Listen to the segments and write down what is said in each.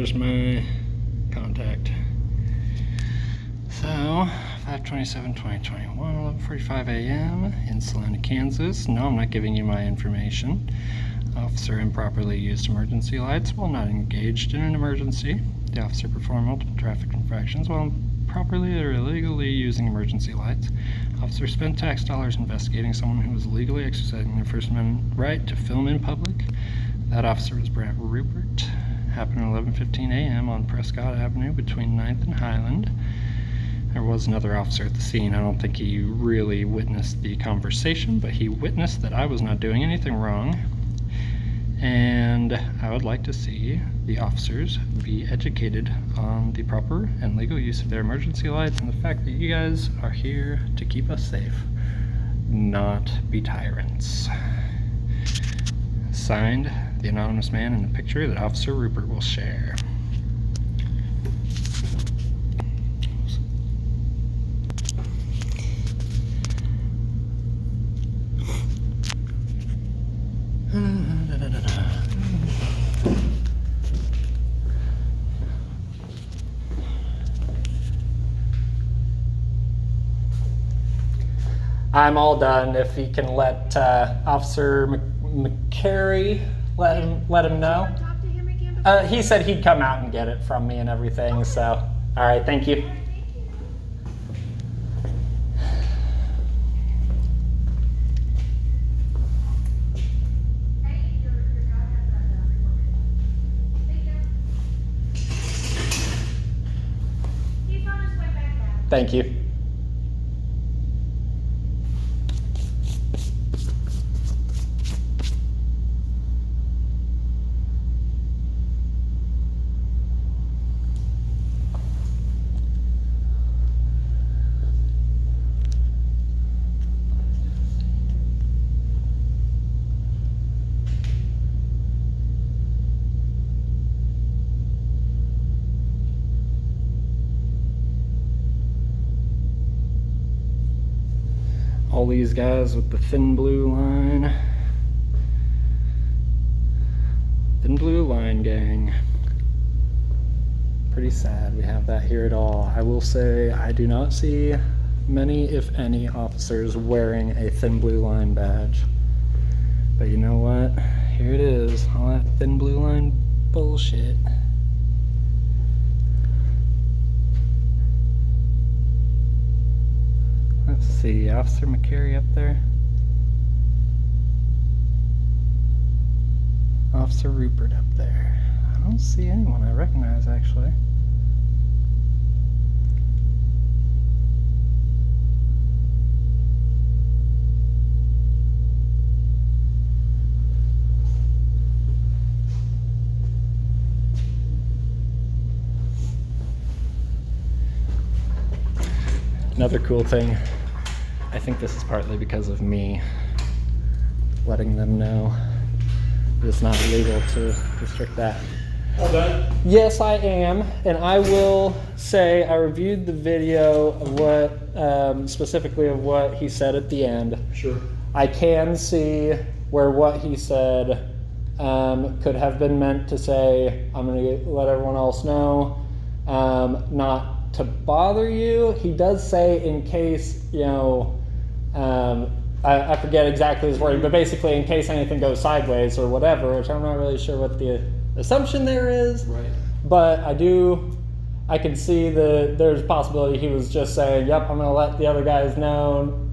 there's my contact. So, 5/27/2021, 11:45 a.m. in Salina, Kansas. No, I'm not giving you my information. Officer improperly used emergency lights while not engaged in an emergency. The officer performed multiple traffic infractions while improperly or illegally using emergency lights. Officer spent tax dollars investigating someone who was illegally exercising their First Amendment right to film in public. That officer was Rupert. Happened at 11:15 a.m. on Prescott Avenue between 9th and Highland. There was another officer at the scene. I don't think he really witnessed the conversation, but he witnessed that I was not doing anything wrong. And I would like to see the officers be educated on the proper and legal use of their emergency lights and the fact that you guys are here to keep us safe, not be tyrants. Signed, the anonymous man in the picture that Officer Rupert will share. I'm all done. If he can let Officer McCary let him know. Talk to him again He said he'd come out and get it from me and everything. Okay. So, all right, thank you. Thank you. All these guys with the thin blue line. Thin blue line gang. Pretty sad we have that here at all. I will say I do not see many, if any, officers wearing a thin blue line badge. But you know what? Here it is. All that thin blue line bullshit. Let's see, Officer McCary up there. Officer Rupert up there. I don't see anyone I recognize, actually. Another cool thing, I think this is partly because of me letting them know it's not legal to restrict that. All done? Yes, I am, and I will say I reviewed the video of what, specifically of what he said at the end. Sure. I can see where what he said could have been meant to say, I'm going to let everyone else know, not to bother you. He does say in case, you know, I forget exactly his wording, but basically in case anything goes sideways or whatever, which I'm not really sure what the assumption there is. Right. But I can see there's a possibility he was just saying, yep, I'm going to let the other guys know.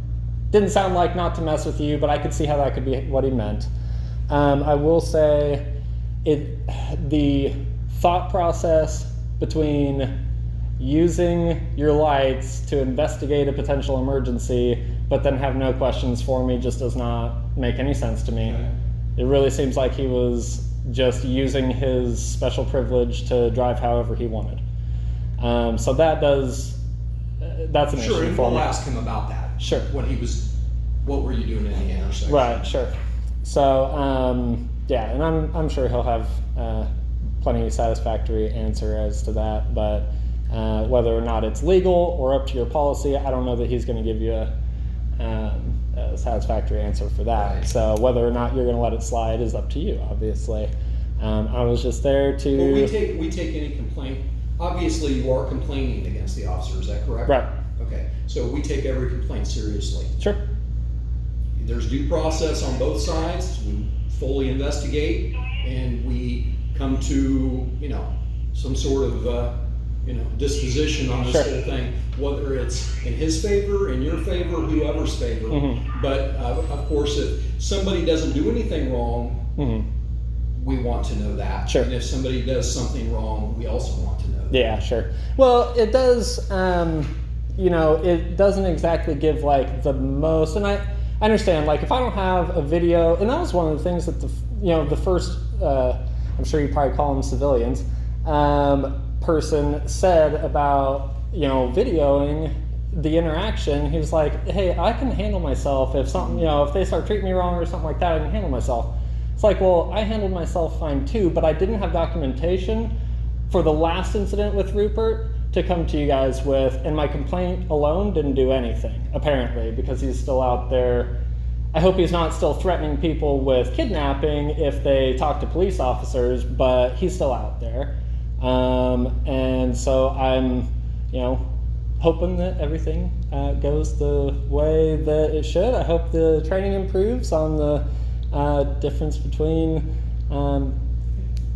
Didn't sound like not to mess with you, but I could see how that could be what he meant. I will say the thought process between using your lights to investigate a potential emergency but then have no questions for me just does not make any sense to me. Okay. It really seems like he was just using his special privilege to drive however he wanted. So that's an issue Sure, and for we'll me. ask him about that. Sure. What were you doing in the intersection? Right, sure. So, yeah, and I'm sure he'll have plenty of satisfactory answer as to that, but whether or not it's legal or up to your policy, I don't know that he's going to give you a satisfactory answer for that. Right. So whether or not you're going to let it slide is up to you, obviously. I was just there to. Well, we take any complaint. Obviously, you are complaining against the officer. Is that correct? Right. Okay. So we take every complaint seriously. Sure. There's due process on both sides. We fully investigate, and we come to some sort of disposition on this Sure. whole thing, whether it's in his favor, in your favor, whoever's favor. Mm-hmm. But of course, if somebody doesn't do anything wrong, Mm-hmm. we want to know that. Sure. And if somebody does something wrong, we also want to know that. Yeah, sure. Well, it does, it doesn't exactly give like the most, and I understand, like if I don't have a video, and that was one of the things that the first, I'm sure you probably call them civilians, person said about, videoing the interaction. He was like, hey, I can handle myself if something, if they start treating me wrong or something like that, I can handle myself. It's like, well, I handled myself fine too, but I didn't have documentation for the last incident with Rupert to come to you guys with, and my complaint alone didn't do anything, apparently, because he's still out there. I hope he's not still threatening people with kidnapping if they talk to police officers, but he's still out there. And so I'm, hoping that everything goes the way that it should. I hope the training improves on the difference between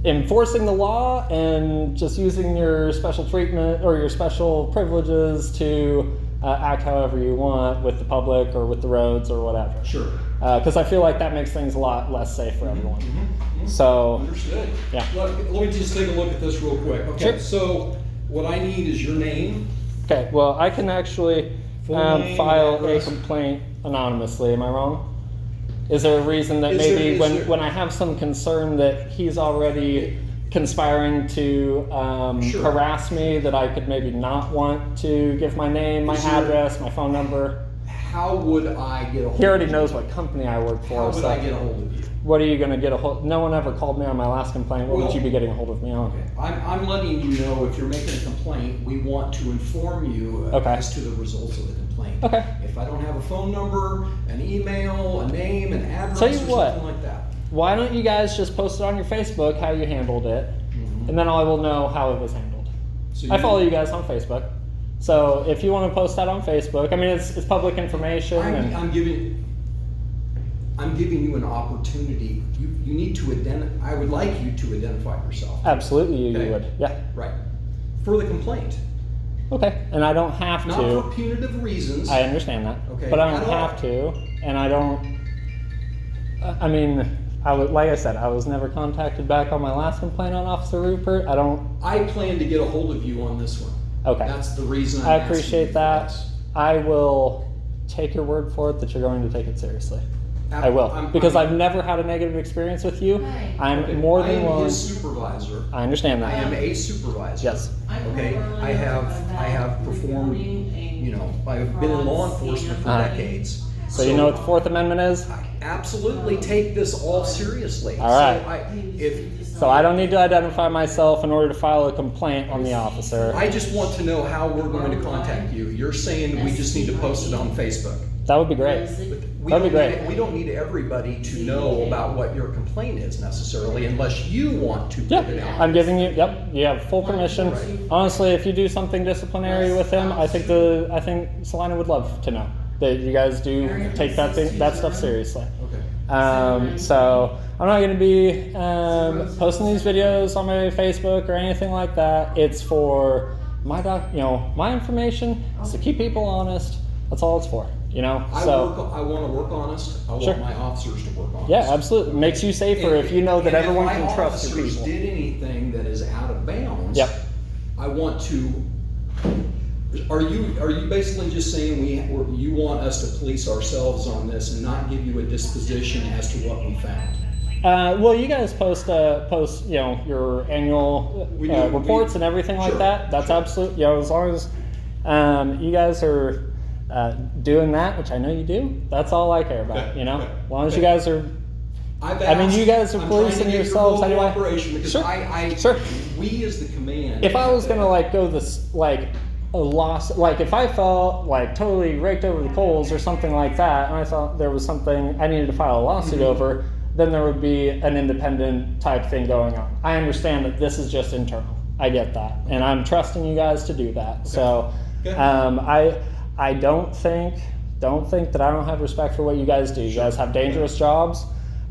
enforcing the law and just using your special treatment or your special privileges to act however you want with the public or with the roads or whatever. Sure. Because I feel like that makes things a lot less safe for everyone. Mm-hmm. So, understood. Yeah. Let me just take a look at this real quick. Okay. Sure. So what I need is your name. okay, well, I can actually Full name, file a address. complaint anonymously. Am I wrong? Is there a reason that Is maybe there- when I have some concern that he's already conspiring to Sure. harass me, that I could maybe not want to give my name, my Is there- address, my phone number? How would I get a hold He already of knows you? what company I work for. How would so I get a hold of you? what are you going to get a hold? No one ever called me on my last complaint. What would Well- you be getting a hold of me on? Okay. I'm letting you know if you're making a complaint, we want to inform you Okay. as to the results of the complaint. Okay. If I don't have a phone number, an email, a name, an address, Tell you or what. something like that. Why don't you guys just post it on your Facebook how you handled it, Mm-hmm. and then I will know how it was handled. So I follow you guys on Facebook, so if you want to post that on Facebook, I mean it's public information. and I'm giving you an opportunity. You need to I would like you to identify yourself. absolutely, you Okay. would, yeah. Right. For the complaint. Okay, and I don't have Not to. for punitive reasons. I understand that, Okay, but I don't at all. have to, and I don't. I mean, like I said, I was never contacted back on my last complaint on Officer Rupert. I don't. I plan to get a hold of you on this one. Okay. That's the reason I I'm asking you appreciate for that. this. I will take your word for it that you're going to take it seriously. I will, I'm- because I've never had a negative experience with you. Right. I'm Okay, more I than am willing. his supervisor. I understand I am that. a supervisor. Yes. Okay, I have performed, I've been in law enforcement for Uh-huh. decades. So you know what the Fourth Amendment is? I absolutely take this all seriously. All right. So So I don't need to identify myself in order to file a complaint on the officer. I just want to know how we're going to contact you. You're saying we just need to post it on Facebook. That would be great. We That'd be don't great. we don't need everybody to know about what your complaint is necessarily, unless you want to Yeah, put it out. I'm giving you. Yep, you have full permission. Right. Honestly, if you do something disciplinary with him, I think Salina would love to know that you guys do take that stuff seriously. Okay. So I'm not going to be posting these videos on my Facebook or anything like that. It's for my my information is to keep people honest. That's all it's for. I want to work honest. I Sure. want my officers to work honest. Yeah, absolutely. Makes you safer if you know that And everyone if can my trust your officers people. did anything that is out of bounds, Yep. I want to. Are you basically just saying you want us to police ourselves on this and not give you a disposition as to what we found? Well, you guys post your annual We do. reports and everything like Sure. that. That's Sure. absolutely, as long as you guys are doing that, which I know you do. That's all I care about. Okay. As long as Okay. you guys are. I mean, you guys are policing yourselves anyway. anyway. Cooperation because Sure. Sure. we as the command. If I was gonna go this a loss, if I felt totally raked over the coals or something like that, and I thought there was something I needed to file a lawsuit Mhm. over, then there would be an independent type thing going on. I understand that this is just internal. I get that, and I'm trusting you guys to do that. Okay. So, I don't think that I don't have respect for what you guys do. You guys have dangerous jobs.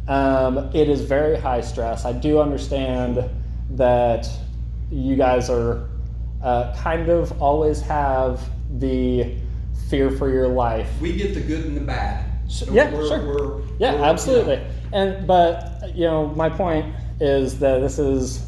It is very high stress. I do understand that you guys are kind of always have the fear for your life. We get the good and the bad. So yeah, sure. Absolutely. But my point is that this is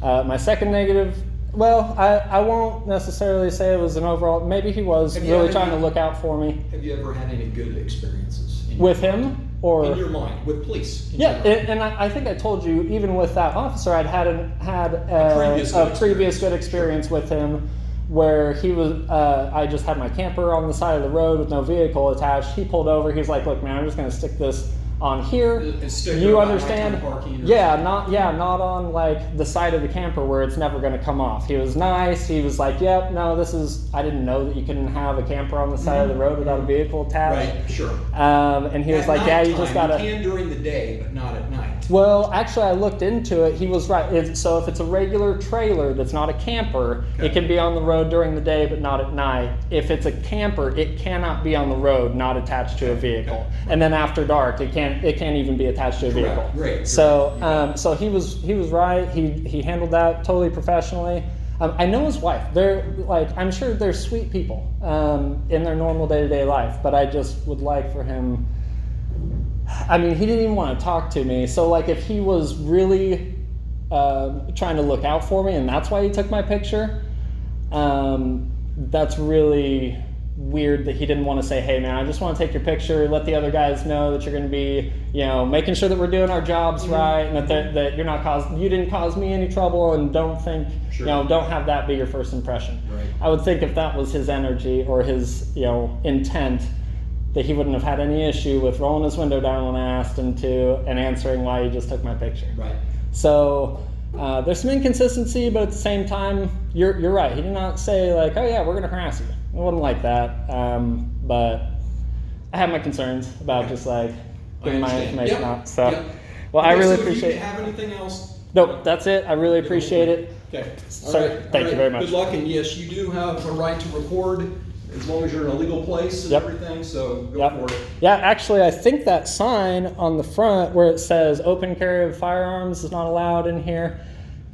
my second negative. Well, I won't necessarily say it was an overall. Maybe he was really trying to look out for me. Have you ever had any good experiences with him? Or in your mind, with police? And I think I told you, even with that officer, I'd had a previous good experience with him, where he was. I just had my camper on the side of the road with no vehicle attached. He pulled over. He's like, "Look, man, I'm just going to stick this on here. You understand? Not on like the side of the camper where it's never going to come off." He was nice. He was like, "Yep, no, this is." I didn't know that you couldn't have a camper on the side of the road without a vehicle attached. Right, sure. And he was like, "Yeah, you just gotta." You can during the day, but not at night. Well, actually, I looked into it. He was right. So if it's a regular trailer that's not a camper, it can be on the road during the day, but not at night. If it's a camper, it cannot be on the road, not attached to a vehicle. And then after dark, it can't even be attached to a vehicle. Great. So he was right. He handled that totally professionally. I know his wife. They're like, I'm sure they're sweet people in their normal day-to-day life, but I just would like for him. I mean, he didn't even want to talk to me. So like, if he was really trying to look out for me, and that's why he took my picture, that's really weird that he didn't want to say, "Hey man, I just want to take your picture, let the other guys know that you're going to be, making sure that we're doing our jobs right, and that you didn't cause me any trouble, and don't think, don't have that be your first impression." Right. I would think if that was his energy or his, intent, that he wouldn't have had any issue with rolling his window down when I asked him to and answering why he just took my picture. Right. So there's some inconsistency, but at the same time, you're right. He did not say like, "Oh yeah, we're going to harass you." It wasn't like that. But I have my concerns about just like getting my information out. So, well, I really appreciate it. Do you have anything else? Nope, that's it. I really appreciate it. Okay. So, thank you very much. Good luck, and yes, you do have a right to record as long as you're in a legal place and everything, so go for it. Yeah, actually, I think that sign on the front where it says "open carry of firearms is not allowed" in here,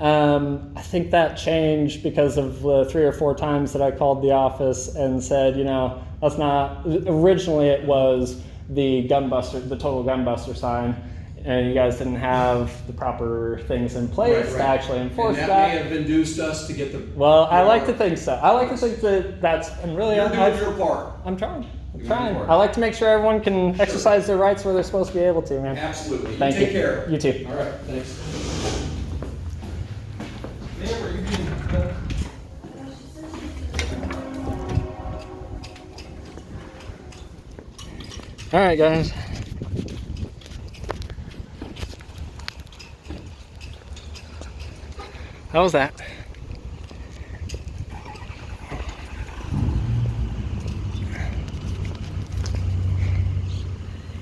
I think that changed because of the 3 or 4 times that I called the office and said, that's not, originally it was the total gunbuster sign, and you guys didn't have the proper things in place to actually enforce that. And that may have induced us to get the... Well, I like to think so. I like to think that's, and really... You're doing your part. I'm trying. I like to make sure everyone can exercise their rights where they're supposed to be able to, man. Absolutely. Thank you. Take care. You too. All right, thanks. All right, guys. How was that?